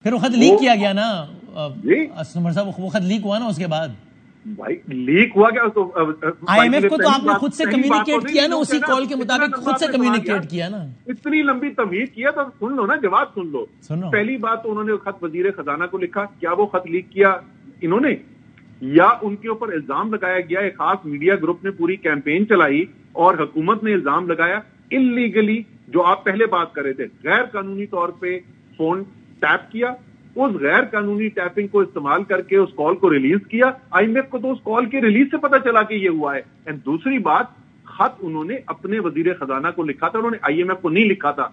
پھر وہ خط لیک کیا گیا نا عمر صاحب, وہ خط لیک ہوا نا اس کے بعد. بھائی لیک ہوا کیا؟ آئی ایم ایف کو تو آپ نے خود سے کمیونیکیٹ کیا نا, اسی کال کے مطابق خود سے کمیونیکیٹ کیا نا. اتنی لمبی تمہید کیا تو سن لو نا, جواب سن لو. پہلی بات تو انہوں نے خط وزیر خزانہ کو لکھا, کیا وہ خط لیک کیا انہوں نے, یا ان کے اوپر الزام لگایا گیا؟ ایک خاص میڈیا گروپ نے پوری کیمپین چلائی اور حکومت نے الزام لگایا انلیگلی, جو آپ پہلے بات کر رہے تھے, غیر قانونی طور پہ فون ٹیپ کیا, اس غیر قانونی ٹیپنگ کو استعمال کر کے اس کال کو ریلیز کیا. آئی ایم ایف کو تو اس کال کے ریلیز سے پتا چلا کہ یہ ہوا ہے. اینڈ دوسری بات, خط انہوں نے اپنے وزیر خزانہ کو لکھا تھا, انہوں نے آئی ایم ایف کو نہیں لکھا تھا.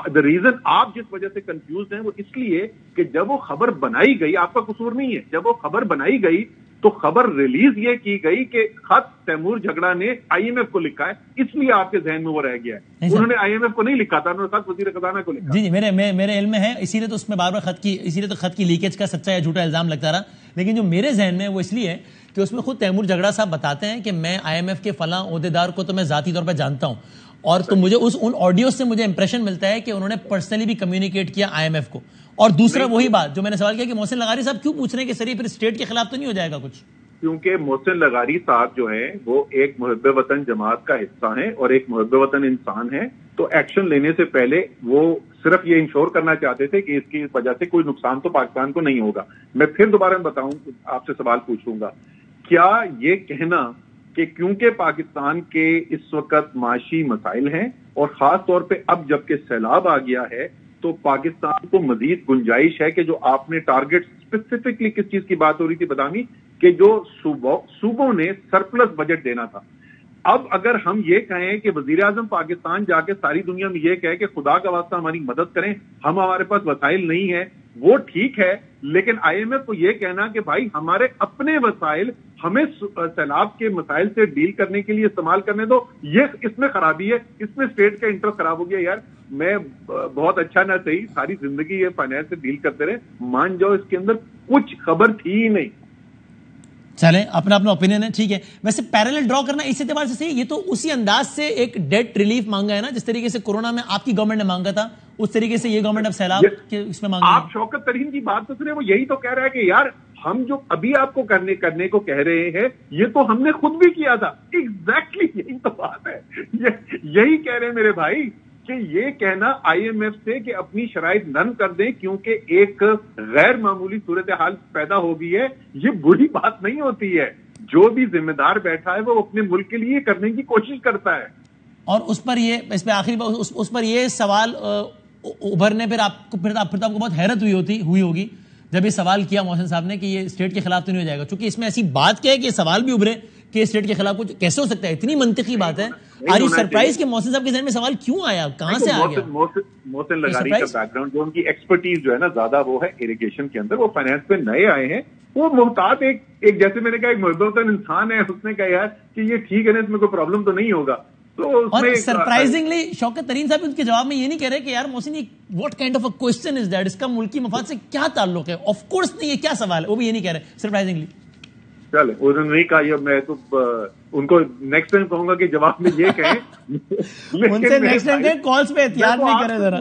دا ریزن آپ جس وجہ سے کنفیوز ہیں وہ اس لیے کہ جب وہ خبر بنائی گئی, آپ کا قصور نہیں ہے, جب وہ خبر بنائی گئی تو خبر ریلیز یہ کی گئی کہ خط تیمور جھگڑا نے آئی ایم ایف کو لکھا ہے, اس لیے آپ کے ذہن میں وہ رہ گیا ہے. انہوں نے آئی ایم ایف کو نہیں لکھا تھا, انہوں نے خط وزیر خزانہ کو لکھا. جی میرے علم میں ہے, اسی لیے تو اس میں بار بار اسی لیے تو خط کی لیکیج کا سچا یا جھوٹا الزام لگتا رہا. لیکن جو میرے ذہن میں وہ اس لیے کہ اس میں خود تیمور جھگڑا صاحب بتاتے ہیں کہ میں آئی ایم ایف کے فلاں عہدیدار کو تو میں ذاتی طور پہ جانتا ہوں, اور تو مجھے ان آڈیوز سے مجھے امپریشن ملتا ہے کہ انہوں نے پرسنلی بھی کمیونیکیٹ کیا آئی ایم ایف کو. اور دوسرا وہی بات جو میں نے سوال کیا کہ محسن لغاری صاحب کیوں پوچھ رہے ہیں کہ سر یہ پھر اسٹیٹ کے خلاف تو نہیں ہو جائے گا کچھ؟ کیونکہ محسن لغاری صاحب جو ہیں وہ ایک محب وطن جماعت کا حصہ ہیں اور ایک محب وطن انسان ہیں, تو ایکشن لینے سے پہلے وہ صرف یہ انشور کرنا چاہتے تھے کہ اس کی وجہ سے کوئی نقصان تو پاکستان کو نہیں ہوگا. میں پھر دوبارہ بتاؤں, آپ سے سوال پوچھوں گا, کیا یہ کہنا کہ کیونکہ پاکستان کے اس وقت معاشی مسائل ہیں اور خاص طور پہ اب جبکہ سیلاب آ گیا ہے تو پاکستان کو مزید گنجائش ہے کہ جو آپ نے ٹارگٹ اسپیسیفکلی کس چیز کی بات ہو رہی تھی بدامی, کہ جو صوبوں نے سرپلس بجٹ دینا تھا, اب اگر ہم یہ کہیں کہ وزیر اعظم پاکستان جا کے ساری دنیا میں یہ کہے کہ خدا کا واسطہ ہماری مدد کریں, ہمارے پاس وسائل نہیں ہے, وہ ٹھیک ہے, لیکن آئی ایم ایف کو یہ کہنا کہ بھائی ہمارے اپنے وسائل ہمیں سیلاب کے مسائل سے ڈیل کرنے کے لیے استعمال کرنے دو, یہ اس میں خرابی ہے, اس میں اسٹیٹ کا انٹرسٹ خراب ہو گیا. یار میں بہت اچھا نہ صحیح ساری زندگی یہ فائنانس سے ڈیل کرتے رہے, مان جاؤ اس کے اندر کچھ خبر تھی ہی نہیں. چلیں اپنا اوپینین ہے, ٹھیک ہے. ویسے پیرالل ڈرا کرنا اس اعتبار سے صحیح, یہ تو اسی انداز سے ایک ڈیٹ ریلیف مانگا ہے نا جس طریقے سے کورونا میں آپ کی گورنمنٹ نے مانگا تھا, اس طریقے سے یہ گورنمنٹ اب سیلاب کے اس میں مانگا. آپ شوکت ترین کی بات تو سنیں, وہ یہی تو کہہ رہا ہے کہ یار ہم جو ابھی آپ کو کرنے کو کہہ رہے ہیں یہ تو ہم نے خود بھی کیا تھا. ایگزیکٹلی یہی تو بات ہے, یہی کہہ رہے ہیں میرے بھائی کہ یہ کہنا آئی ایم ایف سے کہ اپنی شرائط نرم کر دیں کیونکہ ایک غیر معمولی صورتحال پیدا ہو گئی ہے, یہ بری بات نہیں ہوتی ہے. جو بھی ذمہ دار بیٹھا ہے وہ اپنے ملک کے لیے کرنے کی کوشش کرتا ہے. اور اس پہ آخری اس پر یہ سوال ابھرنے پھر آپ کو بہت حیرت ہوئی ہوگی جب یہ سوال کیا محسن صاحب نے کہ یہ اسٹیٹ کے خلاف تو نہیں ہو جائے گا, چونکہ اس میں ایسی بات کیا ہے کہ یہ سوال بھی ابھرے کہ اسٹیٹ کے خلاف کچھ کیسے ہو سکتا ہے. اتنی منطقی بات ہے. آر یو سرپرائز کہ محسن صاحب کے ذہن میں سوال کیوں آیا, کہاں سے آ گیا؟ محسن لغاری کا بیک گراؤنڈ, جو ان کی ایکسپرٹیز جو ہے نا زیادہ وہ ہے اریگیشن کے اندر, وہ فائنانس پہ نئے آئے ہیں, وہ محتاط ایک جیسے میں نے کہا ایک محب وطن انسان ہے, اس نے کہا یار کہ یہ ٹھیک ہے نا, اس میں کوئی پرابلم تو نہیں ہوگا. اور سرپرائزنگلی شوکت ترین صاحب ان کے جواب میں یہ نہیں کہہ رہے کہ یار Mohsin what kind of a question is that, اس کا ملکی مفاد سے کیا تعلق ہے, آف کورس نہیں, یہ کیا سوال ہے, وہ بھی یہ نہیں کہہ رہے سرپرائزنگلی. چلے انہوں نے نہیں کہا, یہ میں تو ان کو نیکسٹ ٹائم کہوں گا کہ جواب میں یہ کہیں, ان سے نیکسٹ ٹائم کہیں کالز پہ احتیاط نہیں کرے ذرا.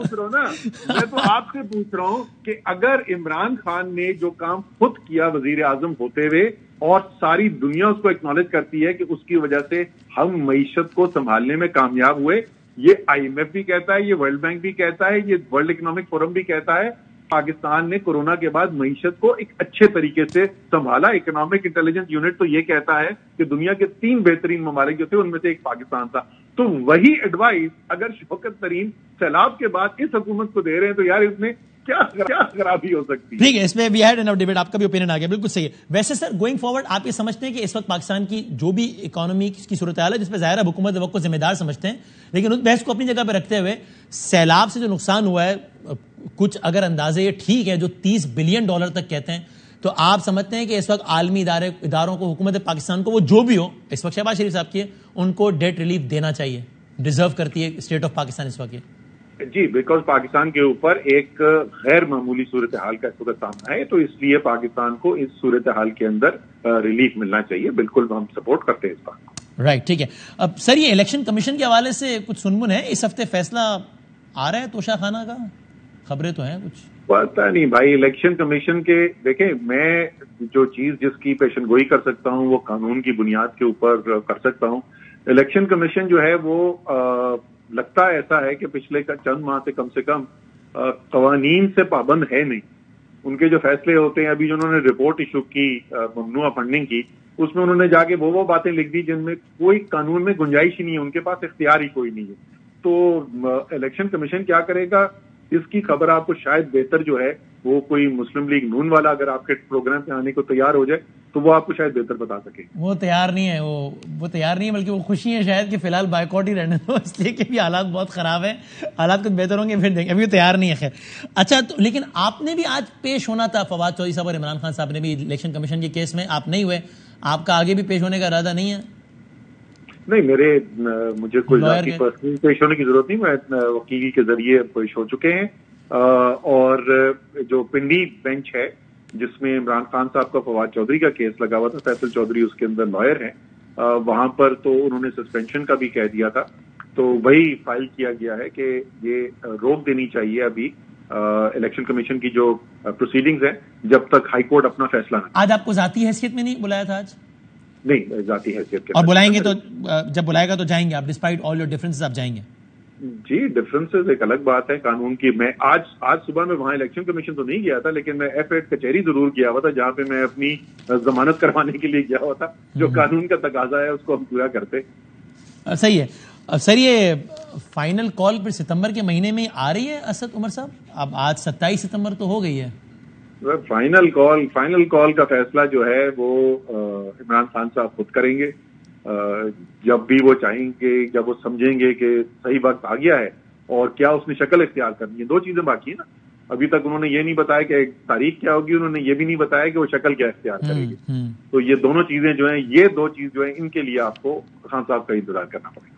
میں تو آپ سے پوچھ رہا ہوں کہ اگر عمران خان نے جو کام خود کیا وزیر اعظم ہوتے ہوئے, اور ساری دنیا اس کو ایکنالج کرتی ہے کہ اس کی وجہ سے ہم معیشت کو سنبھالنے میں کامیاب ہوئے, یہ آئی ایم ایف بھی کہتا ہے, یہ ورلڈ بینک بھی کہتا ہے, یہ ورلڈ اکنامک فورم بھی کہتا ہے, پاکستان نے کورونا کے بعد معیشت کو ایک اچھے طریقے سے سنبھالا. اکنامک انٹیلیجنس یونٹ تو یہ کہتا ہے کہ دنیا کے 3 بہترین ممالک جو تھے ان میں سے ایک پاکستان تھا. تو وہی ایڈوائس اگر شوکت ترین سیلاب کے بعد اس حکومت کو دے رہے ہیں تو یار اس میں کیا خرابی ہو سکتی ہے؟ ٹھیک ہے, اس میں وی ہیڈ انف ڈیبیٹ, آپ کا بھی اوپینین آ گیا, بالکل صحیح ہے. ویسے سر گوئنگ فارورڈ آپ یہ سمجھتے ہیں کہ اس وقت پاکستان کی جو بھی اکانومی کی صورتحال ہے جس پہ ظاہر ہے حکومت وقت کو ذمہ دار سمجھتے ہیں, لیکن اس بحث کو اپنی جگہ پہ رکھتے ہوئے سیلاب سے جو نقصان ہوا ہے, کچھ اگر اندازے یہ ٹھیک ہے جو $30 بلین تک کہتے ہیں, تو آپ سمجھتے ہیں کہ اس وقت عالمی اداروں کو, حکومت پاکستان کو, وہ جو بھی ہو, اس وقت شہباز شریف صاحب کی ان کو ڈیٹ ریلیف دینا چاہیے, ڈیزرو کرتی ہے اسٹیٹ آف پاکستان اس وقت؟ جی, بیکاز پاکستان کے اوپر ایک غیر معمولی صورتحال کا اس وقت سامنا ہے, تو اس لیے پاکستان کو اس صورتحال کے اندر ریلیف ملنا چاہیے. بالکل ہم سپورٹ کرتے ہیں اس بات کو. رائٹ, ٹھیک ہے. اب سر یہ الیکشن کمیشن کے حوالے سے کچھ سنمن ہے, اس ہفتے فیصلہ آ رہا ہے توشہ خانہ کا, خبریں تو ہیں کچھ؟ پتا نہیں بھائی، الیکشن کمیشن کے دیکھیں، میں جو چیز جس کی پیشن گوئی کر سکتا ہوں وہ قانون کی بنیاد کے اوپر کر سکتا ہوں. الیکشن کمیشن جو ہے وہ لگتا ایسا ہے کہ پچھلے چند ماہ سے کم قوانین سے پابند ہے نہیں. ان کے جو فیصلے ہوتے ہیں، ابھی جو انہوں نے رپورٹ ایشو کی ممنوع فنڈنگ کی، اس میں انہوں نے جا کے وہ باتیں لکھ دی جن میں کوئی قانون میں گنجائش ہی نہیں ہے، ان کے پاس اختیار ہی کوئی نہیں ہے. تو الیکشن کمیشن کیا کرے گا اس کی خبر آپ کو شاید بہتر جو ہے وہ کوئی مسلم لیگ نون والا اگر آپ کے پروگرام پہ آنے کو تیار ہو جائے تو وہ آپ کو شاید بہتر بتا سکے. وہ تیار نہیں ہے، وہ تیار نہیں ہے، بلکہ وہ خوشی ہے شاید کہ فی الحال بائیکاٹ ہی رہنے دو، اس لیے کہ بھی حالات بہت خراب ہیں، حالات کچھ بہتر ہوں گے پھر دیکھیں. ابھی وہ تیار نہیں ہے. خیر اچھا، لیکن آپ نے بھی آج پیش ہونا تھا، فواد چودھری صاحب اور عمران خان صاحب نے بھی الیکشن کمیشن کے کیس میں، آپ نہیں ہوئے. آپ کا آگے بھی پیش ہونے کا ارادہ نہیں ہے؟ نہیں، مجھے کوئی ذاتی پرسنل پیش ہونے کی ضرورت نہیں، میں وکیل کے ذریعے پیش ہو چکے ہیں. اور جو پنڈی بینچ ہے جس میں عمران خان صاحب کا فواد چودھری کا کیس لگا ہوا تھا، فیصل چودھری اس کے اندر لائر ہیں، وہاں پر تو انہوں نے سسپینشن کا بھی کہہ دیا تھا. تو وہی فائل کیا گیا ہے کہ یہ روک دینی چاہیے ابھی الیکشن کمیشن کی جو پروسیڈنگز ہیں جب تک ہائی کورٹ اپنا فیصلہ نہ. آج آپ کو ذاتی حیثیت میں نہیں بلایا تھا؟ آج نہیں، ذاتی حیثیت کے. اور بلائیں گے تو جب بلائے گا تو جائیں گے آپ، ڈسپائٹ آل یور ڈفرینسز آپ جائیں گے؟ جی، ڈفرینسز ایک الگ بات ہے قانون کی. میں آج صبح میں وہاں الیکشن کمیشن تو نہیں گیا تھا، لیکن میں F8 کچہری ضرور گیا ہوا تھا جہاں پہ میں اپنی ضمانت کروانے کے لیے گیا ہوا تھا. جو قانون کا تقاضا ہے اس کو ہم پورا کرتے. صحیح ہے. سر، یہ فائنل کال پھر ستمبر کے مہینے میں آ رہی ہے اسد عمر صاحب؟ اب آج 27 ستمبر تو ہو گئی ہے. فائنل کال کا فیصلہ جو ہے وہ عمران خان صاحب خود کریں گے جب بھی وہ چاہیں گے، جب وہ سمجھیں گے کہ صحیح وقت آ گیا ہے اور کیا اس نے شکل اختیار کرنی ہے. دو چیزیں باقی ہیں نا. ابھی تک انہوں نے یہ نہیں بتایا کہ تاریخ کیا ہوگی، انہوں نے یہ بھی نہیں بتایا کہ وہ شکل کیا اختیار کرے گی. تو یہ دونوں چیزیں جو ہیں، یہ دو چیز جو ہیں، ان کے لیے آپ کو خان صاحب کا انتظار کرنا پڑے گا.